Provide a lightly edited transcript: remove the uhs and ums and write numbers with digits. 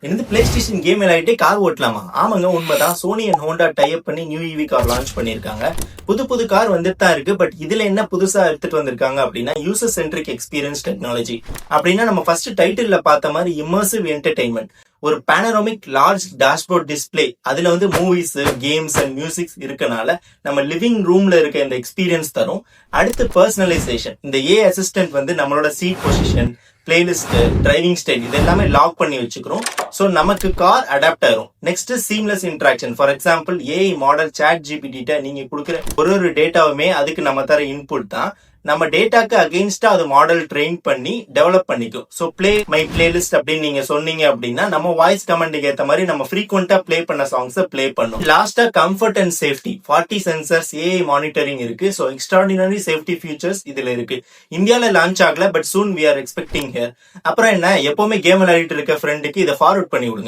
என்னது play station game விளையாடிட்டே car ஓட்டலாமா? ஆமாங்க, உண்மைதான். சோனி அண்ட் ஹோண்டா டைப் பண்ணி நியூ ஈவி கார் லான்ச் பண்ணிருக்காங்க. புது புது கார் வந்துட்டு தான் இருக்கு. பட் இதுல என்ன புதுசா எடுத்துட்டு வந்திருக்காங்க அப்படின்னா யூசர் சென்ட்ரிக் எக்ஸ்பீரியன்ஸ் டெக்னாலஜி. அப்படின்னா நம்ம ஃபர்ஸ்ட் டைட்டில்ல பார்த்த மாதிரி இம்மர்சிவ் என்டர்டைன்மெண்ட். ஒரு பேனரோமிக் லார்ஜ் டேஷ்போர்ட் டிஸ்பிளே, அதுல வந்து மூவிஸ், கேம்ஸ் அண்ட் மியூசிக்ஸ் இருக்கனால நம்ம லிவிங் ரூம்ல இருக்க இந்த எக்ஸ்பீரியன்ஸ் தரும். அடுத்து பர்சனலைசேஷன். இந்த ஏ அசிஸ்டன்ட் வந்து நம்மளோட seat position, playlist, driving style இது எல்லாமே லாக் பண்ணி வச்சுக்கிறோம். ஸோ நமக்கு கார் அடாப்ட் ஆயிரும். Next seamless interaction. For example AI model chat GPT நீங்க கொடுக்குற ஒரு டேட்டாவுமே அதுக்கு நம்ம தர இன்புட் தான். நம்ம டேட்டாக்கு அகெயின்ஸ்டா அது மாடல் ட்ரெயின் பண்ணி டெவலப் பண்ணிக்கும். ஸோ பிளே மை பிளேலிஸ்ட் அப்படின்னு நீங்க சொன்னீங்க அப்படின்னா நம்ம வாய்ஸ் கமெண்ட்டுக்கு ஏற்ற மாதிரி நம்ம ஃப்ரீக்வெண்டா பிளே பண்ண சாங்ஸை பிளே பண்ணும். லாஸ்டா comfort and safety. 40 sensors, AI monitoring இருக்கு. ஸோ எக்ஸ்ட்ராடினரி சேஃப்டி ஃபீச்சர்ஸ் இதுல இருக்கு. இந்தியால லான்ச் ஆகல, but soon we are expecting here. அப்புறம் என்ன, எப்பவுமே கேம் விளையாடிட்டு இருக்க ஃப்ரெண்டுக்கு இதை ஃபார்வர்ட் பண்ணி விடுங்க.